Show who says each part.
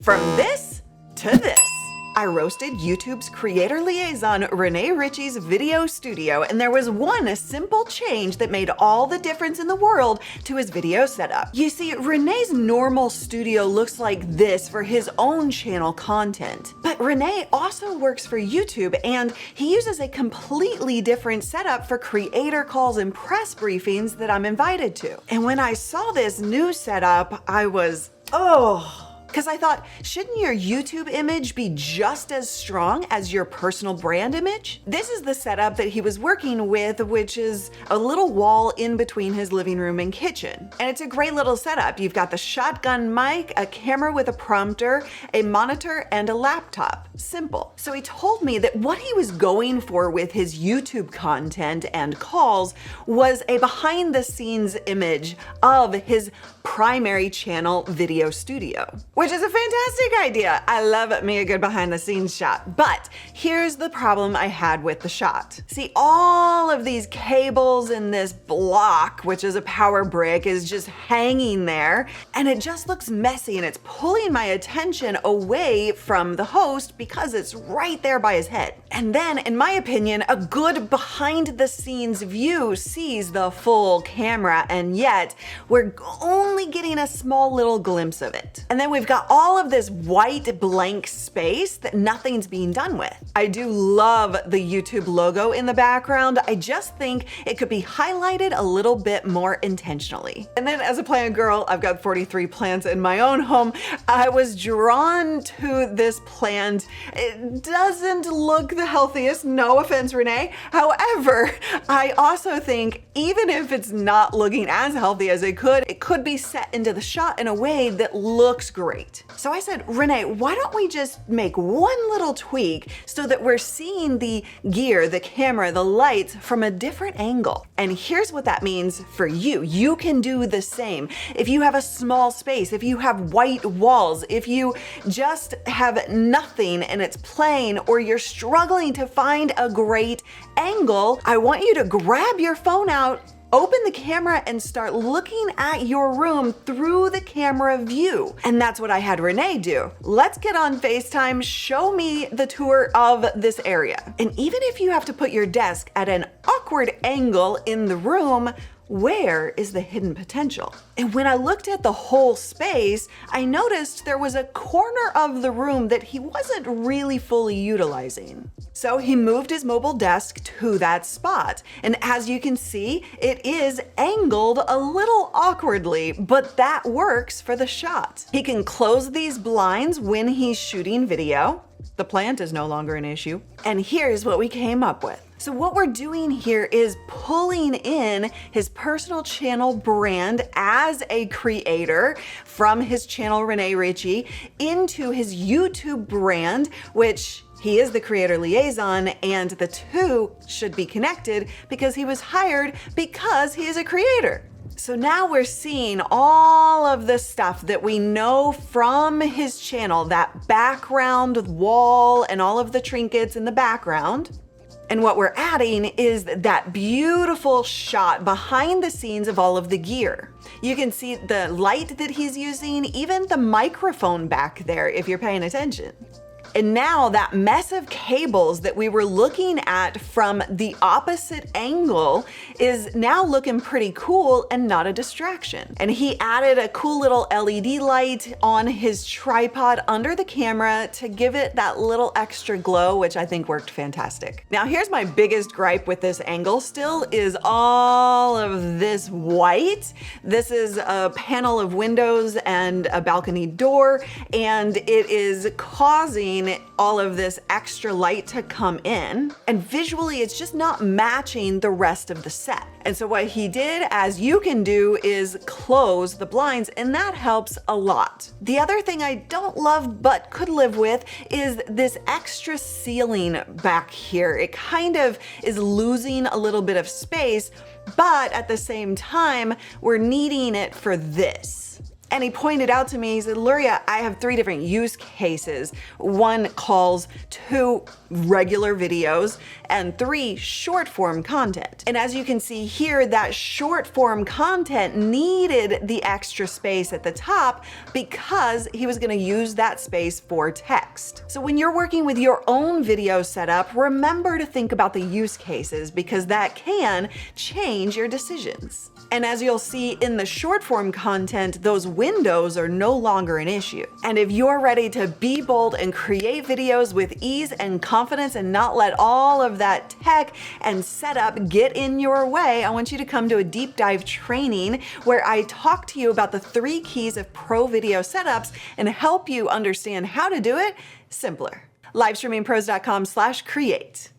Speaker 1: From this to this. I roasted YouTube's creator liaison, Rene Ritchie's video studio, and there was one simple change that made all the difference in the world to his video setup. You see, Rene's normal studio looks like this for his own channel content. But Rene also works for YouTube, and he uses a completely different setup for creator calls and press briefings that I'm invited to. And when I saw this new setup, I was, because I thought, shouldn't your YouTube image be just as strong as your personal brand image? This is the setup that he was working with, which is a little wall in between his living room and kitchen. And it's a great little setup. You've got the shotgun mic, a camera with a prompter, a monitor, and a laptop. Simple. So he told me that what he was going for with his YouTube content and calls was a behind the scenes image of his primary channel video studio, which is a fantastic idea. I love me a good behind the scenes shot. But here's the problem I had with the shot. See, all of these cables in this block, which is a power brick, is just hanging there, and it just looks messy, and it's pulling my attention away from the host because it's right there by his head. And then, in my opinion, a good behind the scenes view sees the full camera, and yet we're only getting a small little glimpse of it. And then we've got all of this white blank space that nothing's being done with. I do love the YouTube logo in the background. I just think it could be highlighted a little bit more intentionally. And then as a plant girl, I've got 43 plants in my own home. I was drawn to this plant. It doesn't look the healthiest, no offense, Rene. However, I also think even if it's not looking as healthy as it could be set into the shot in a way that looks great. So I said, Rene, why don't we just make one little tweak so that we're seeing the gear, the camera, the lights from a different angle? And here's what that means for you. You can do the same. If you have a small space, if you have white walls, if you just have nothing and it's plain, or you're struggling to find a great angle, I want you to grab your phone out, open the camera, and start looking at your room through the camera view. And that's what I had Rene do. Let's get on FaceTime, show me the tour of this area. And even if you have to put your desk at an awkward angle in the room, where is the hidden potential? And when I looked at the whole space, I noticed there was a corner of the room that he wasn't really fully utilizing. So he moved his mobile desk to that spot. And as you can see, it is angled a little awkwardly, but that works for the shot. He can close these blinds when he's shooting video. The plant is no longer an issue. And here's what we came up with. So what we're doing here is pulling in his personal channel brand as a creator from his channel, Rene Ritchie, into his YouTube brand, which he is the creator liaison, and the two should be connected because he was hired because he is a creator. So now we're seeing all of the stuff that we know from his channel, that background wall and all of the trinkets in the background. And what we're adding is that beautiful shot behind the scenes of all of the gear. You can see the light that he's using, even the microphone back there if you're paying attention. And now that mess of cables that we were looking at from the opposite angle is now looking pretty cool and not a distraction. And he added a cool little LED light on his tripod under the camera to give it that little extra glow, which I think worked fantastic. Now here's my biggest gripe with this angle still is all of this white. This is a panel of windows and a balcony door, and it is causing all of this extra light to come in, and visually it's just not matching the rest of the set. And so what he did, as you can do, is close the blinds, and that helps a lot. The other thing I don't love but could live with is this extra ceiling back here. It kind of is losing a little bit of space, but at the same time, we're needing it for this. And he pointed out to me, he said, Luria, I have 3 different use cases. 1 calls 2 regular videos and 3 short form content. And as you can see here, that short form content needed the extra space at the top because he was gonna use that space for text. So when you're working with your own video setup, remember to think about the use cases because that can change your decisions. And as you'll see in the short form content, those windows are no longer an issue. And if you're ready to be bold and create videos with ease and confidence and not let all of that tech and setup get in your way, I want you to come to a deep dive training where I talk to you about the 3 keys of pro video setups and help you understand how to do it simpler. Livestreamingpros.com/create.